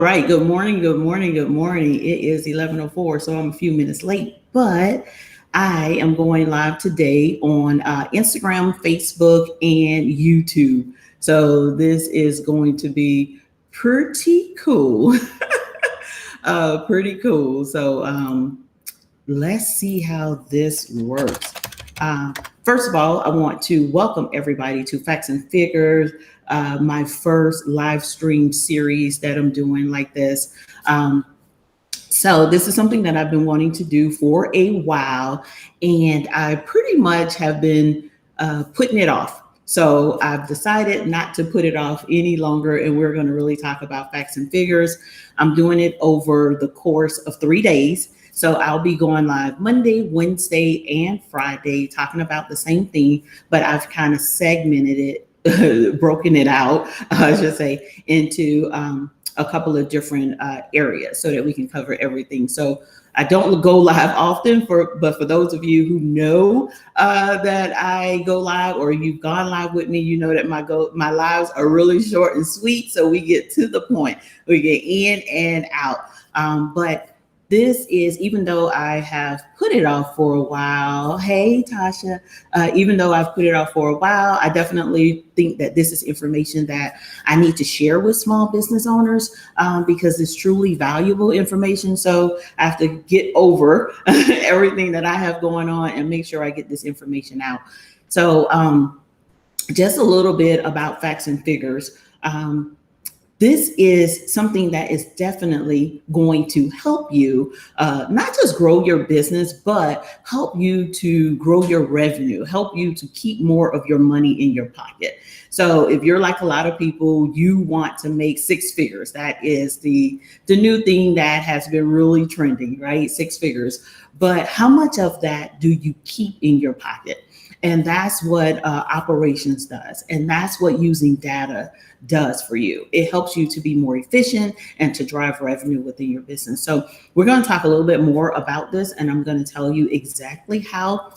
Right. Good morning. Good morning. Good morning. It is 11:04, so I'm a few minutes late, but I am going live today on Instagram, Facebook, and YouTube. So this is going to be pretty cool. Pretty cool. So let's see how this works. Uh, First of all, I want to welcome everybody to Facts and Figures, my first live stream series that I'm doing like this. So this is something that I've been wanting to do for a while, and I pretty much have been putting it off. So I've decided not to put it off any longer, and we're going to really talk about facts and figures. I'm doing it over the course of 3 days. So I'll be going live Monday, Wednesday, and Friday talking about the same thing, but I've kind of segmented it, broken it out, I should say, into a couple of different areas so that we can cover everything. So I don't go live often, but for those of you who know that I go live or you've gone live with me, you know that my lives are really short and sweet. So we get to the point. We get in and out. But this is, even though I have put it off for a while, hey Tasha, even though I've put it off for a while, I definitely think that this is information that I need to share with small business owners because it's truly valuable information. So I have to get over everything that I have going on and make sure I get this information out. So just a little bit about facts and figures. This is something that is definitely going to help you not just grow your business, but help you to grow your revenue, help you to keep more of your money in your pocket. So if you're like a lot of people, you want to make six figures. That is the new thing that has been really trending, right? Six figures. But how much of that do you keep in your pocket? And that's what operations does. And that's what using data does for you. It helps you to be more efficient and to drive revenue within your business. So we're going to talk a little bit more about this, and I'm going to tell you exactly how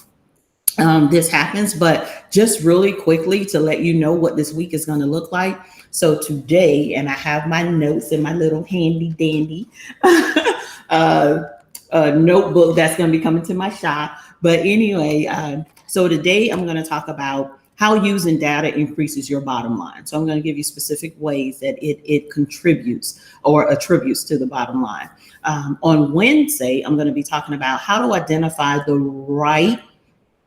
this happens, but just really quickly to let you know what this week is going to look like. So today, and I have my notes in my little handy dandy notebook that's going to be coming to my shop. But anyway, so today I'm going to talk about how using data increases your bottom line. So I'm going to give you specific ways that it contributes or attributes to the bottom line. On Wednesday, I'm going to be talking about how to identify the right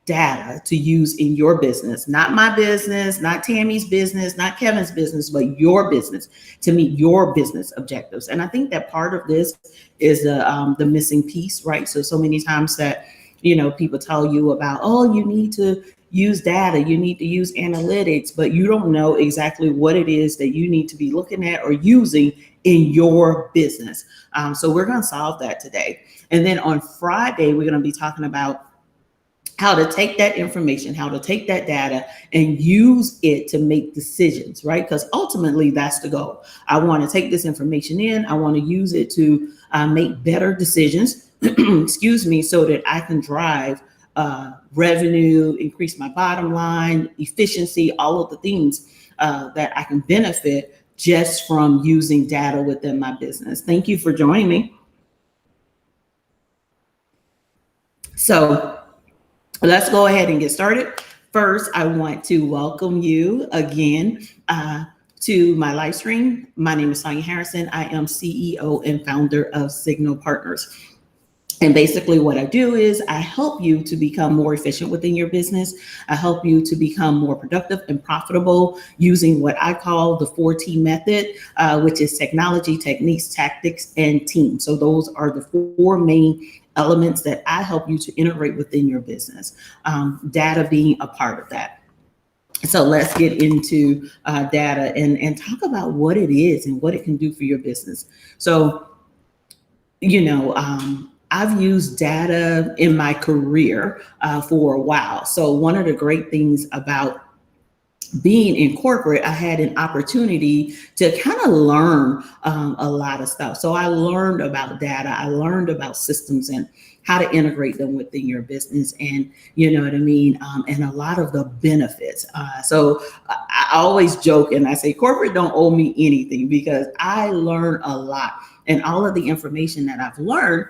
data to use in your business, not my business, not Tammy's business, not Kevin's business, but your business to meet your business objectives. And I think that part of this is the missing piece, right? So many times that, people tell you about, oh, you need to use data, you need to use analytics, but you don't know exactly what it is that you need to be looking at or using in your business. So we're going to solve that today. And then on Friday, we're going to be talking about how to take that information, how to take that data and use it to make decisions, right? Because ultimately that's the goal. I want to take this information in, I want to use it to make better decisions, excuse me, so that I can drive revenue, increase my bottom line, efficiency, all of the things that I can benefit just from using data within my business. Thank you for joining me. So let's go ahead and get started. First, I want to welcome you again to my live stream. My name is Sonia Harrison. I am CEO and founder of Signal Partners. And basically what I do is I help you to become more efficient within your business. I help you to become more productive and profitable using what I call the 4T method, which is technology, techniques, tactics, and team. So those are the four main elements that I help you to integrate within your business, data being a part of that. So let's get into data and talk about what it is and what it can do for your business. So, I've used data in my career for a while. So one of the great things about being in corporate, I had an opportunity to kind of learn a lot of stuff. So I learned about data, I learned about systems and how to integrate them within your business, and you know what I mean, and a lot of the benefits. So I always joke and I say corporate don't owe me anything because I learned a lot, and all of the information that I've learned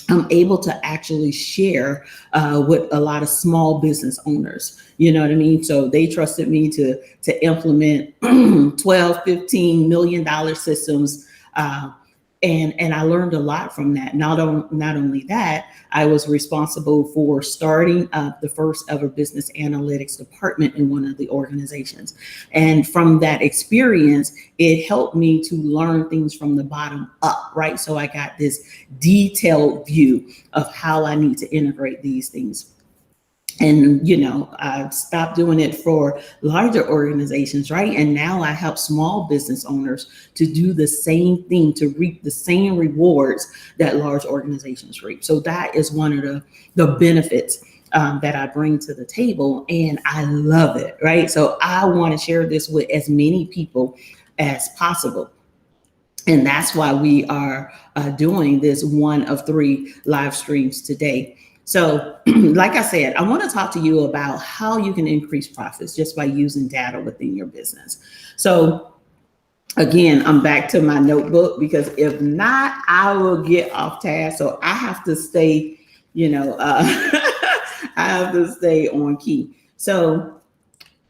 I'm able to actually share with a lot of small business owners. You know what I mean? So they trusted me to implement 12, $15 million systems. And I learned a lot from that. Not only that, I was responsible for starting up the first ever business analytics department in one of the organizations. And from that experience, it helped me to learn things from the bottom up, right? So I got this detailed view of how I need to integrate these things. And, you know, I stopped doing it for larger organizations, right? And now I help small business owners to do the same thing, to reap the same rewards that large organizations reap. So that is one of the benefits that I bring to the table, and I love it, right? So I want to share this with as many people as possible. And that's why we are doing this one of 3 live streams today. So, like I said, I want to talk to you about how you can increase profits just by using data within your business. So, again, I'm back to my notebook because if not, I will get off task. So I have to stay, I have to stay on key. So,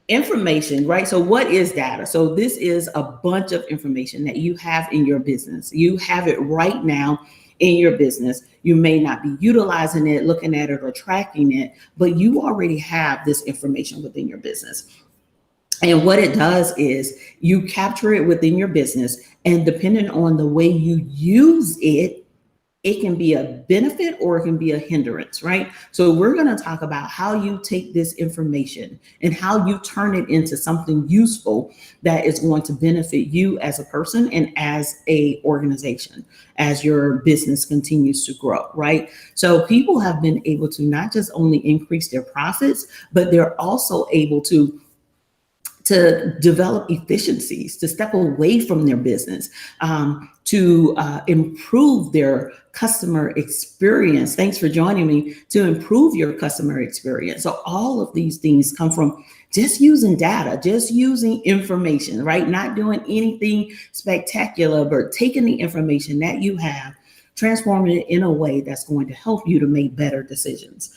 information, right? So what is data? So this is a bunch of information that you have in your business. You have it right now in your business. You may not be utilizing it, looking at it, or tracking it, but you already have this information within your business. And what it does is you capture it within your business, and depending on the way you use it, it can be a benefit or it can be a hindrance, right? So we're going to talk about how you take this information and how you turn it into something useful that is going to benefit you as a person and as a organization as your business continues to grow, right? So people have been able to not just only increase their profits, but they're also able to develop efficiencies, to step away from their business, to improve their customer experience. Thanks for joining me. To improve your customer experience. So all of these things come from just using data, just using information, right? Not doing anything spectacular, but taking the information that you have, transforming it in a way that's going to help you to make better decisions.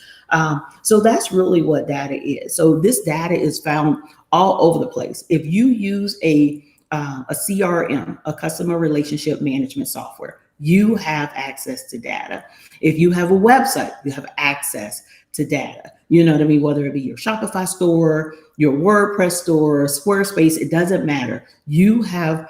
So that's really what data is. So this data is found all over the place. If you use a CRM, a customer relationship management software, you have access to data. If you have a website, you have access to data. You know what I mean? Whether it be your Shopify store, your WordPress store, Squarespace, it doesn't matter. You have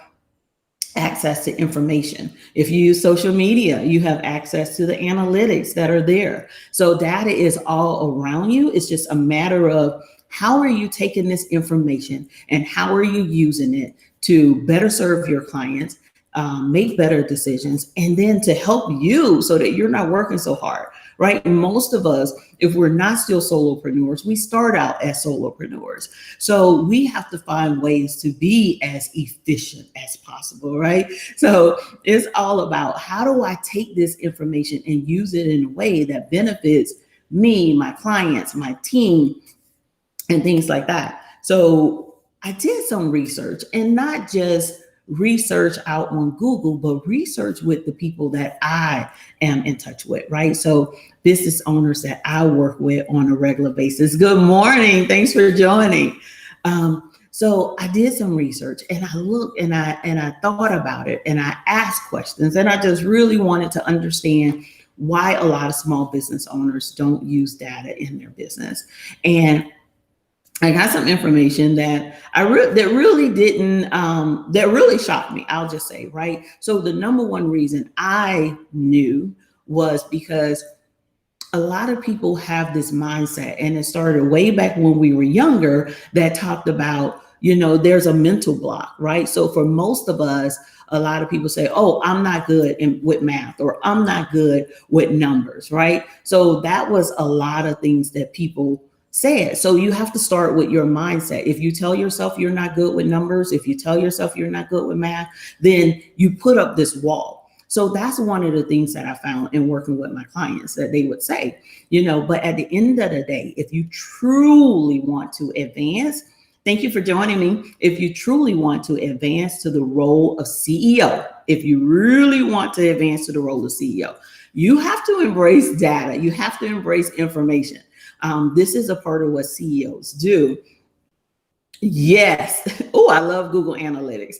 access to information. If you use social media, you have access to the analytics that are there. So data is all around you. It's just a matter of how are you taking this information and how are you using it to better serve your clients, make better decisions, and then to help you so that you're not working so hard, right? Most of us, if we're not still solopreneurs, we start out as solopreneurs. So we have to find ways to be as efficient as possible, right? So it's all about how do I take this information and use it in a way that benefits me, my clients, my team, and things like that. So I did some research, and not just research out on Google, but research with the people that I am in touch with, right? So business owners that I work with on a regular basis. Good morning. Thanks for joining. So I did some research, and I looked and I thought about it, and I asked questions, and I just really wanted to understand why a lot of small business owners don't use data in their business. And I got some information that that really shocked me. I'll just say, right? So the number one reason I knew was because a lot of people have this mindset, and it started way back when we were younger, that talked about, there's a mental block, right? So for most of us, a lot of people say, oh, I'm not good with math, or I'm not good with numbers, right? So that was a lot of things that people say it. So you have to start with your mindset. If you tell yourself you're not good with numbers, if you tell yourself you're not good with math, then you put up this wall. So that's one of the things that I found in working with my clients, that they would say, but at the end of the day, if you truly want to advance, thank you for joining me. If you truly want to advance to the role of CEO, if you really want to advance to the role of CEO, you have to embrace data. You have to embrace information. This is a part of what CEOs do. Yes. Oh, I love Google Analytics.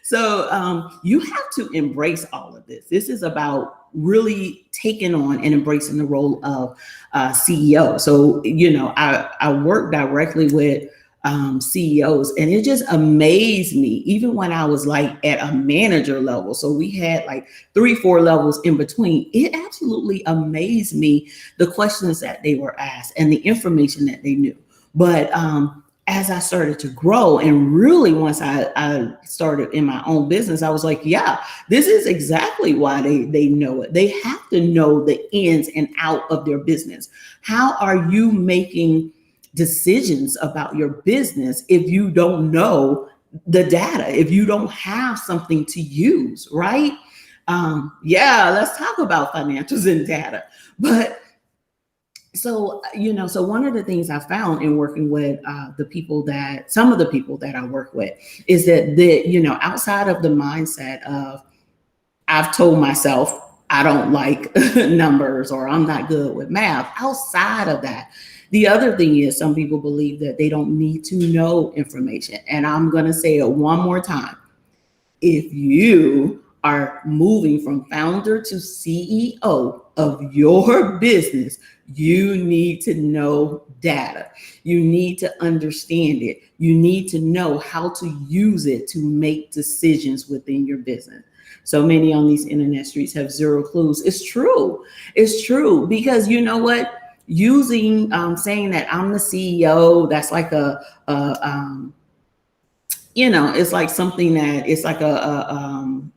So you have to embrace all of this. This is about really taking on and embracing the role of CEO. So, I work directly with CEOs, and it just amazed me, even when I was like at a manager level. So we had like 3-4 levels in between. It absolutely amazed me, the questions that they were asked and the information that they knew. But as I started to grow, and really once I started in my own business, I was like, yeah, this is exactly why they know it. They have to know the ins and out of their business. How are you making decisions about your business if you don't know the data, if you don't have something to use, right? Yeah, let's talk about financials and data. But so one of the things I found in working with some of the people that I work with, is that outside of the mindset of, I've told myself I don't like numbers, or I'm not good with math. Outside of that, the other thing is, some people believe that they don't need to know information. And I'm going to say it one more time. If you are moving from founder to CEO of your business, you need to know data. You need to understand it. You need to know how to use it to make decisions within your business. So many on these internet streets have zero clues. It's true. It's true, because you know what? Using saying that I'm the CEO, that's like it's like something that it's like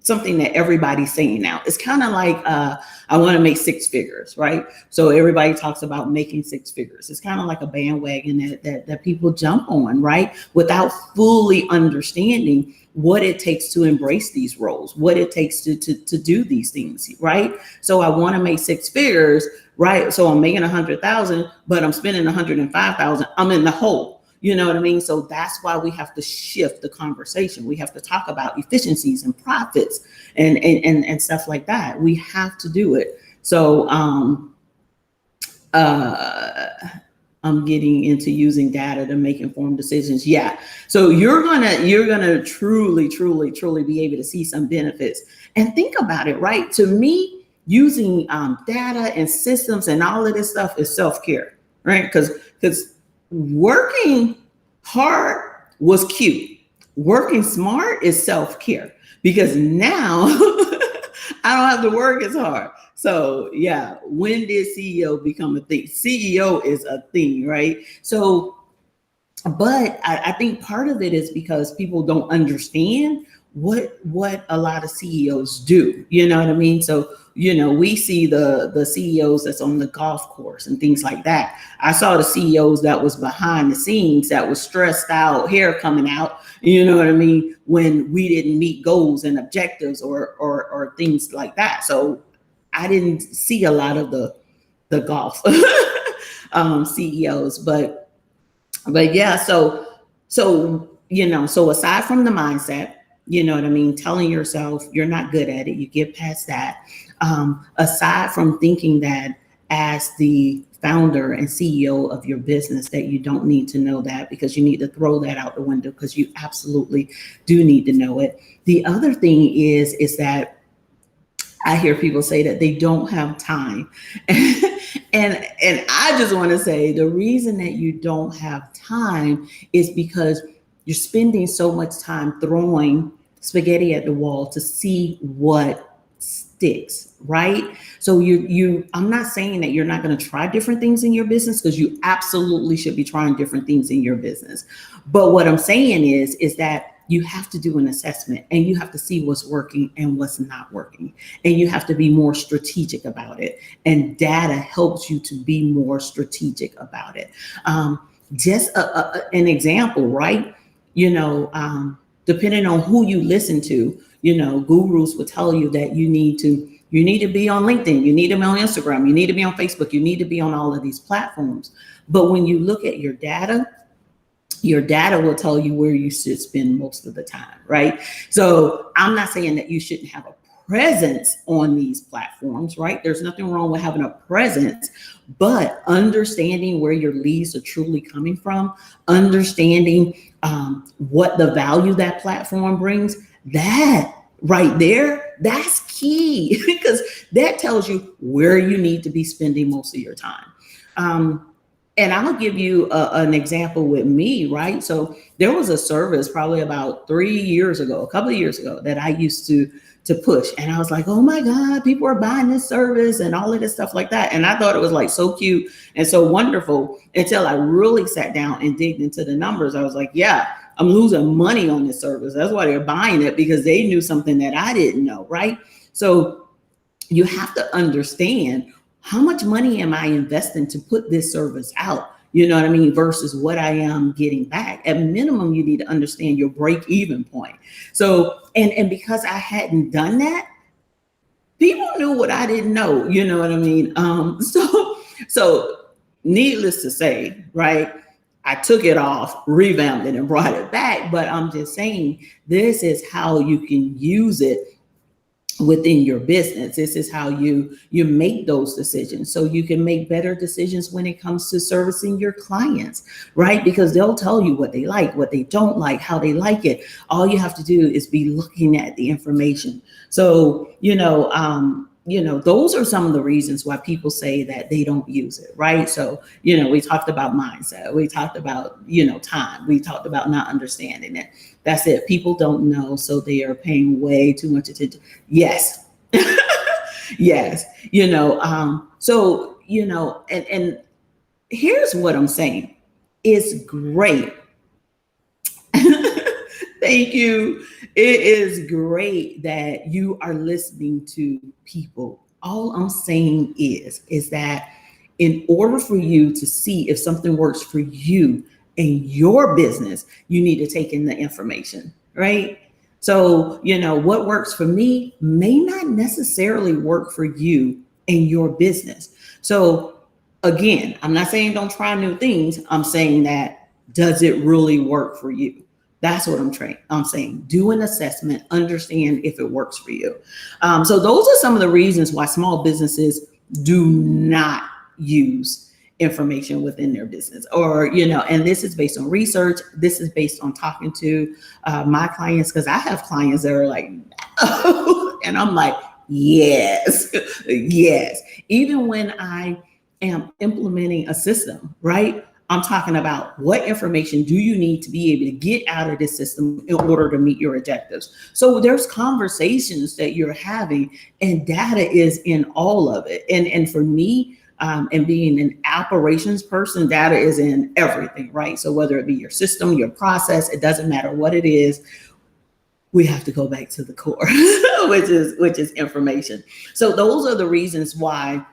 something that everybody's saying now. It's kind of like I want to make 6 figures, right? So everybody talks about making 6 figures. It's kind of like a bandwagon that people jump on, right? Without fully understanding what it takes to embrace these roles, what it takes to do these things, right? So I want to make 6 figures, right? So I'm making 100,000, but I'm spending 105,000. I'm in the hole. You know what I mean? So that's why we have to shift the conversation. We have to talk about efficiencies and profits and stuff like that. We have to do it. So I'm getting into using data to make informed decisions. Yeah. So you're gonna truly be able to see some benefits. And think about it, right? To me, using data and systems and all of this stuff is self-care, right? Because working hard was cute. Working smart is self-care, because now I don't have to work as hard. So yeah, when did CEO become a thing? CEO is a thing, right? So, but I think part of it is because people don't understand what a lot of CEOs do. You know what I mean? So, we see the CEOs that's on the golf course and things like that. I saw the CEOs that was behind the scenes, that was stressed out, hair coming out, you know what I mean, when we didn't meet goals and objectives or things like that. So I didn't see a lot of the golf CEOs, but yeah, so aside from the mindset, you know what I mean, telling yourself you're not good at it, you get past that. Aside from thinking that as the founder and CEO of your business, that you don't need to know that, because you need to throw that out the window, because you absolutely do need to know it. The other thing is that I hear people say that they don't have time. And I just want to say, the reason that you don't have time is because you're spending so much time throwing spaghetti at the wall to see what sticks, right? So I'm not saying that you're not going to try different things in your business, because you absolutely should be trying different things in your business. But what I'm saying is that you have to do an assessment and you have to see what's working and what's not working. And you have to be more strategic about it. And data helps you to be more strategic about it. Just an example, right? Depending on who you listen to, gurus will tell you that you need to be on LinkedIn, you need to be on Instagram, you need to be on Facebook, you need to be on all of these platforms. But when you look at your data will tell you where you should spend most of the time, right? So I'm not saying that you shouldn't have a presence on these platforms, right? There's nothing wrong with having a presence, but understanding where your leads are truly coming from, understanding what the value that platform brings, that right there, that's key because that tells you where you need to be spending most of your time. And I'm gonna give you an example with me, right? So there was a service probably about 3 years ago, a couple of years ago, that I used to push. And I was like, oh my God, people are buying this service and all of this stuff like that. And I thought it was like so cute and so wonderful until I really sat down and digged into the numbers. I was like, yeah, I'm losing money on this service. That's why they're buying it, because they knew something that I didn't know, right? So you have to understand, how much money am I investing to put this service out? You know what I mean? Versus what I am getting back. At minimum, you need to understand your break-even point. So, and because I hadn't done that, people knew what I didn't know. You know what I mean? So needless to say, right? I took it off, revamped it, and brought it back. But I'm just saying, this is how you can use it within your business. This is how you make those decisions, so you can make better decisions when it comes to servicing your clients, right? Because they'll tell you what they like, what they don't like, how they like it. All you have to do is be looking at the information. So, those are some of the reasons why people say that they don't use it, right? So, we talked about mindset, we talked about, time, we talked about not understanding it. That's it. People don't know, so they are paying way too much attention. Yes. Yes. And here's what I'm saying. It's great. Thank you. It is great that you are listening to people. All I'm saying is that in order for you to see if something works for you in your business, you need to take in the information, right? So, what works for me may not necessarily work for you in your business. So again, I'm not saying don't try new things. I'm saying that, does it really work for you? That's what I'm saying. Do an assessment, understand if it works for you. So those are some of the reasons why small businesses do not use information within their business, or, and this is based on research. This is based on talking to my clients, because I have clients that are like, oh, and I'm like, yes, yes. Even when I am implementing a system, right? I'm talking about, what information do you need to be able to get out of this system in order to meet your objectives? So there's conversations that you're having, and data is in all of it. And for me, and being an operations person, data is in everything, right? So whether it be your system, your process, it doesn't matter what it is, we have to go back to the core, which is information. So those are the reasons why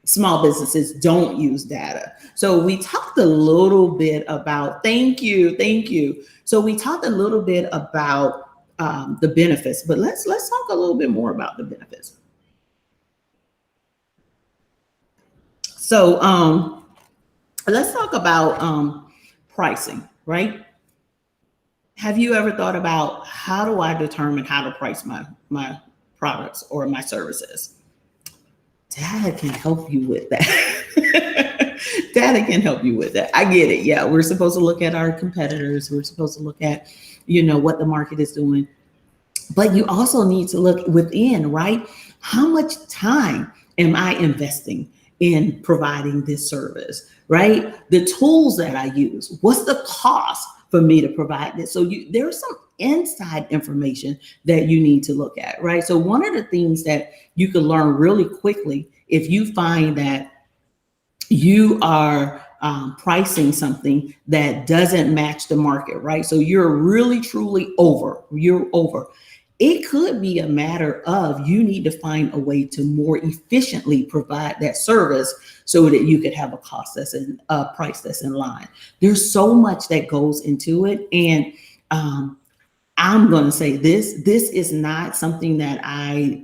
small businesses don't use data. So we talked a little bit about, thank you. So we talked a little bit about the benefits, but let's talk a little bit more about the benefits. So let's talk about pricing, right? Have you ever thought about, how do I determine how to price my products or my services? Data can help you with that. Data can help you with that. I get it. Yeah, we're supposed to look at our competitors. We're supposed to look at, what the market is doing. But you also need to look within, right? How much time am I investing in providing this service, right? The tools that I use, what's the cost for me to provide this? So there's some inside information that you need to look at, right? So one of the things that you can learn really quickly, if you find that you are pricing something that doesn't match the market, right? So you're really truly over. You're over. It could be a matter of you need to find a way to more efficiently provide that service so that you could have a cost that's in a price that's in line. There's so much that goes into it, and I'm going to say this is not something that I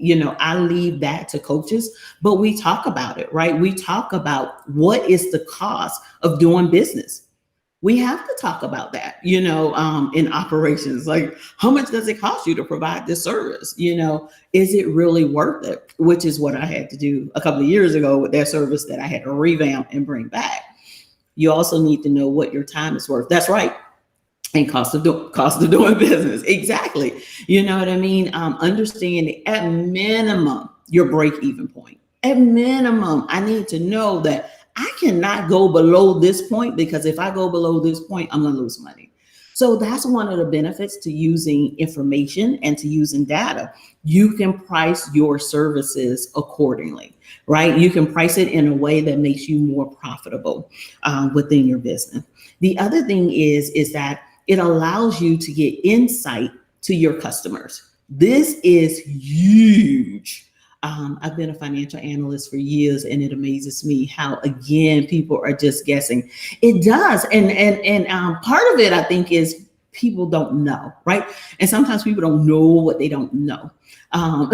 leave that to coaches, but we talk about it, right? We talk about what is the cost of doing business. We have to talk about that, in operations. Like, how much does it cost you to provide this service? Is it really worth it? Which is what I had to do a couple of years ago with that service that I had to revamp and bring back. You also need to know what your time is worth. That's right. And cost of doing business. Exactly. You know what I mean? Understanding at minimum your break-even point. At minimum, I need to know that I cannot go below this point, because if I go below this point, I'm going to lose money. So that's one of the benefits to using information and to using data. You can price your services accordingly, right? You can price it in a way that makes you more profitable within your business. The other thing is that it allows you to get insight to your customers. This is huge. I've been a financial analyst for years, and it amazes me how, again, people are just guessing. It does. And part of it, I think, is people don't know, right? And sometimes people don't know what they don't know. I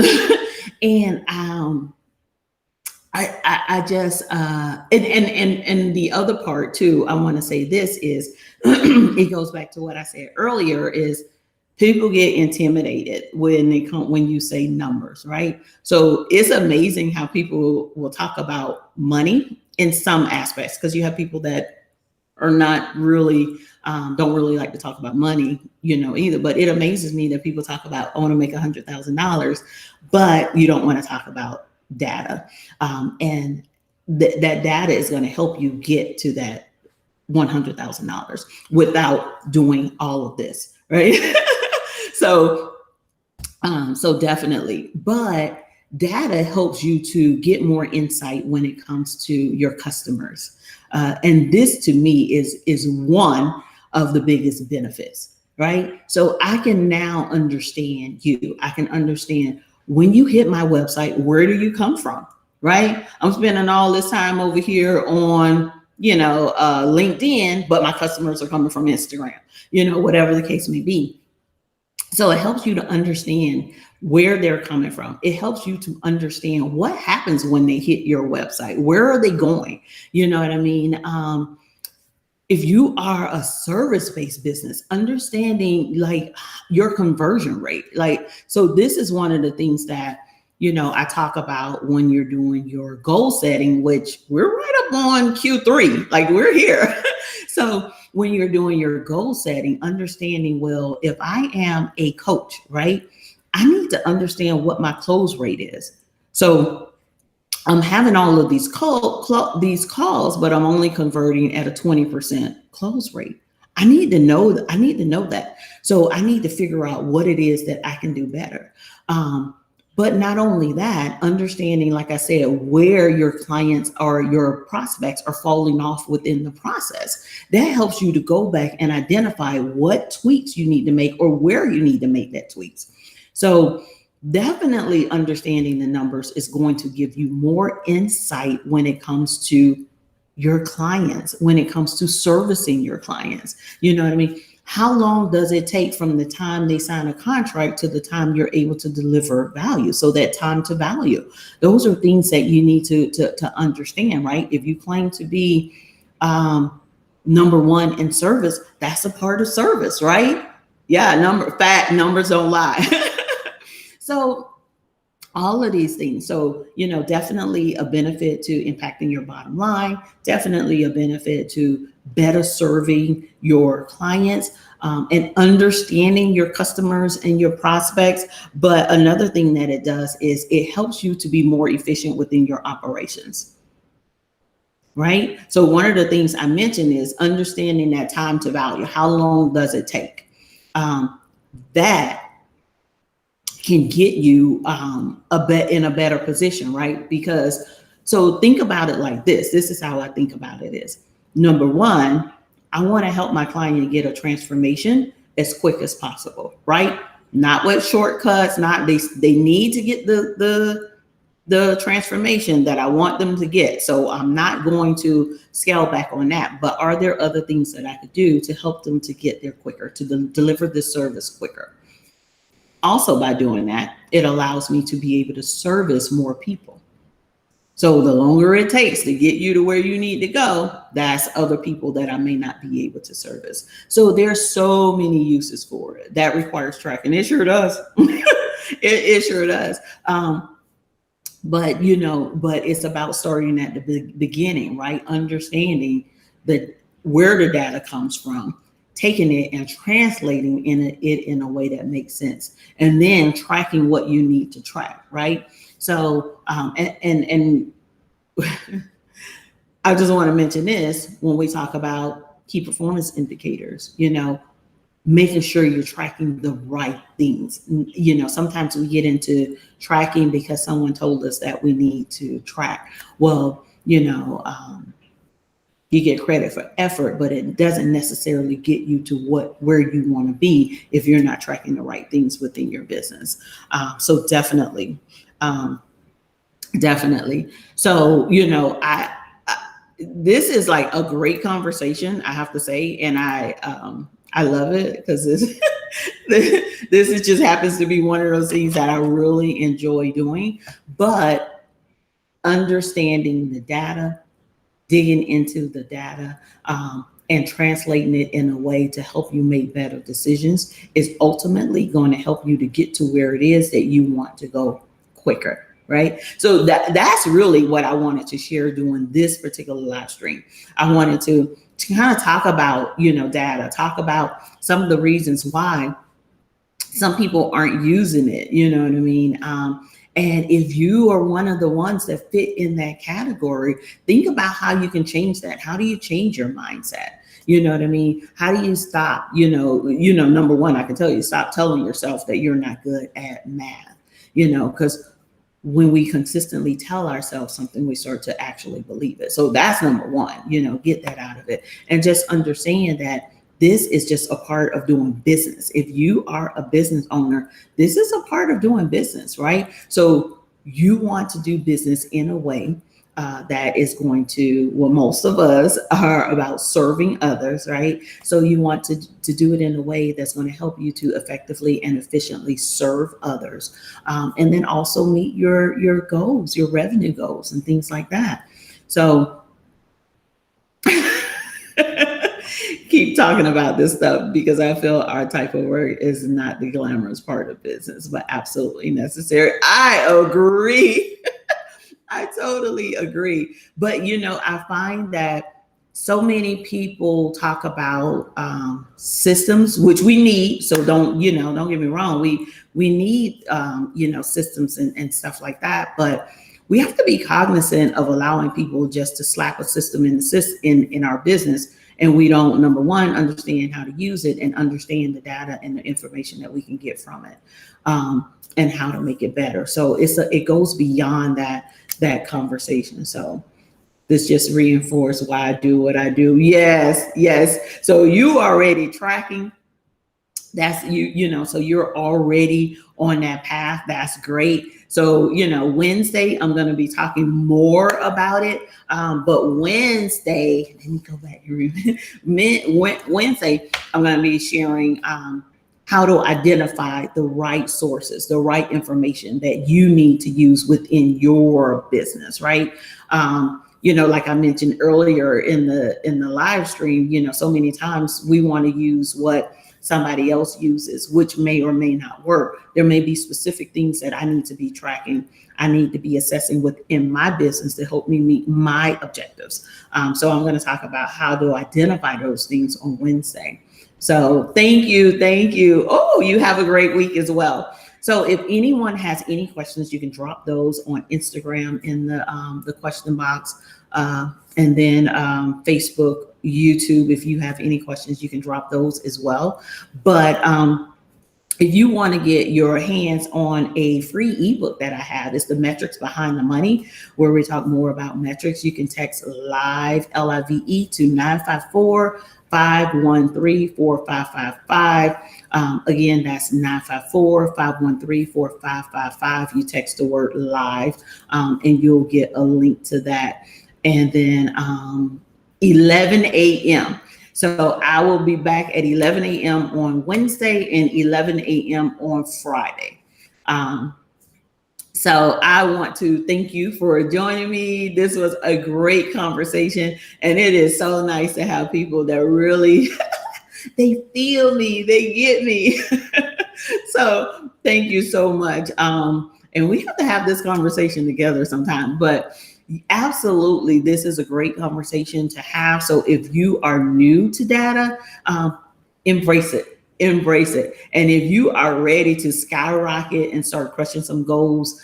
just and the other part too, I want to say this is it goes back to what I said earlier, is people get intimidated when you say numbers, right? So it's amazing how people will talk about money in some aspects, because you have people that are not really don't really like to talk about money, either. But it amazes me that people talk about, I want to make $100,000, but you don't want to talk about data. And that data is going to help you get to that $100,000 without doing all of this, right? So definitely, but data helps you to get more insight when it comes to your customers. And this, to me, is one of the biggest benefits, right? So I can now understand you. I can understand, when you hit my website, where do you come from, right? I'm spending all this time over here on, LinkedIn, but my customers are coming from Instagram, whatever the case may be. So it helps you to understand where they're coming from. It helps you to understand what happens when they hit your website. Where are they going? You know what I mean? If you are a service-based business, understanding like your conversion rate, so this is one of the things that, I talk about when you're doing your goal setting, which we're right up on Q3, like we're here. So when you're doing your goal setting, understanding, well, if I am a coach, right, I need to understand what my close rate is. So I'm having all of these calls, but I'm only converting at a 20% close rate. I need to know that. So I need to figure out what it is that I can do better. But not only that, understanding, like I said, where your clients or your prospects are falling off within the process. That helps you to go back and identify what tweaks you need to make or where you need to make that tweaks. So definitely understanding the numbers is going to give you more insight when it comes to your clients, when it comes to servicing your clients. You know what I mean? How long does it take from the time they sign a contract to the time you're able to deliver value? So that time to value, those are things that you need to understand, right? If you claim to be number one in service, that's a part of service, right? Yeah, numbers don't lie. So all of these things. So, definitely a benefit to impacting your bottom line, definitely a benefit to better serving your clients, and understanding your customers and your prospects. But another thing that it does is it helps you to be more efficient within your operations, right? So one of the things I mentioned is understanding that time to value. How long does it take? That can get you in a better position, right? Because, so think about it like this. This is how I think about it is, Number one, I want to help my client get a transformation as quick as possible, right? Not with shortcuts, not they need to get the transformation that I want them to get. So I'm not going to scale back on that. But are there other things that I could do to help them to get there quicker, to deliver this service quicker? Also, by doing that, it allows me to be able to service more people. So the longer it takes to get you to where you need to go, that's other people that I may not be able to service. So there's so many uses for it. That requires tracking. It sure does. it sure does. But it's about starting at the beginning, right? Understanding where the data comes from, taking it and translating it in a way that makes sense, and then tracking what you need to track, right? So, and I just want to mention this when we talk about key performance indicators, making sure you're tracking the right things. Sometimes we get into tracking because someone told us that we need to track. Well, you get credit for effort, but it doesn't necessarily get you to where you want to be if you're not tracking the right things within your business. So definitely. So, this is like a great conversation, I have to say. And I love it because this just happens to be one of those things that I really enjoy doing. But understanding the data, digging into the data, and translating it in a way to help you make better decisions is ultimately going to help you to get to where it is that you want to go quicker. Right. So that's really what I wanted to share doing this particular live stream. I wanted to kind of talk about, data, talk about some of the reasons why some people aren't using it. You know what I mean? And if you are one of the ones that fit in that category, think about how you can change that. How do you change your mindset? You know what I mean? How do you stop? Number one, I can tell you, stop telling yourself that you're not good at math, because when we consistently tell ourselves something, we start to actually believe it. So that's number one, get that out of it. And just understand that this is just a part of doing business. If you are a business owner, this is a part of doing business, right? So you want to do business in a way that is going to, most of us are about serving others, right? So you want to do it in a way that's going to help you to effectively and efficiently serve others. And then also meet your goals, your revenue goals and things like that. So keep talking about this stuff because I feel our type of work is not the glamorous part of business, but absolutely necessary. I agree. I totally agree. But, I find that so many people talk about systems, which we need. So don't get me wrong. We need, systems and stuff like that. But we have to be cognizant of allowing people just to slap a system in our business. And we don't, number one, understand how to use it and understand the data and the information that we can get from it, and how to make it better. So it goes beyond that conversation. So this just reinforced why I do what I do. Yes. So you already tracking. That's so you're already on that path. That's great. So, Wednesday, I'm going to be talking more about it. But Wednesday, let me go back here. Wednesday, I'm going to be sharing how to identify the right sources, the right information that you need to use within your business, right? Like I mentioned earlier in the live stream, so many times we want to use what somebody else uses, which may or may not work. There may be specific things that I need to be tracking. I need to be assessing within my business to help me meet my objectives. So I'm going to talk about how to identify those things on Wednesday. So thank you. Oh, you have a great week as well. So if anyone has any questions, you can drop those on Instagram in the question box, and then Facebook, YouTube. If you have any questions, you can drop those as well. But if you want to get your hands on a free ebook that I have, it's the Metrics Behind the Money, where we talk more about metrics. You can text LIVE, LIVE, to 954-513-4555. Again, that's 954-513-4555. You text the word live, and you'll get a link to that. And then 11 a.m. So I will be back at 11 a.m. on Wednesday and 11 a.m. on Friday. So I want to thank you for joining me. This was a great conversation, and it is so nice to have people that really, they feel me, they get me. So thank you so much. And we have to have this conversation together sometime, but absolutely, this is a great conversation to have. So if you are new to data, embrace it. Embrace it. And if you are ready to skyrocket and start crushing some goals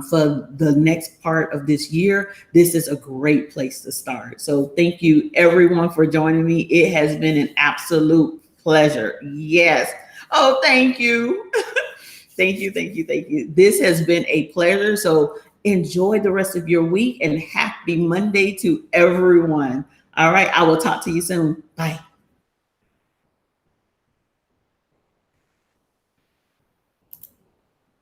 for the next part of this year, this is a great place to start. So thank you everyone for joining me. It has been an absolute pleasure. Yes. Oh, thank you. Thank you. Thank you. Thank you. This has been a pleasure. So enjoy the rest of your week, and happy Monday to everyone. All right. I will talk to you soon. Bye.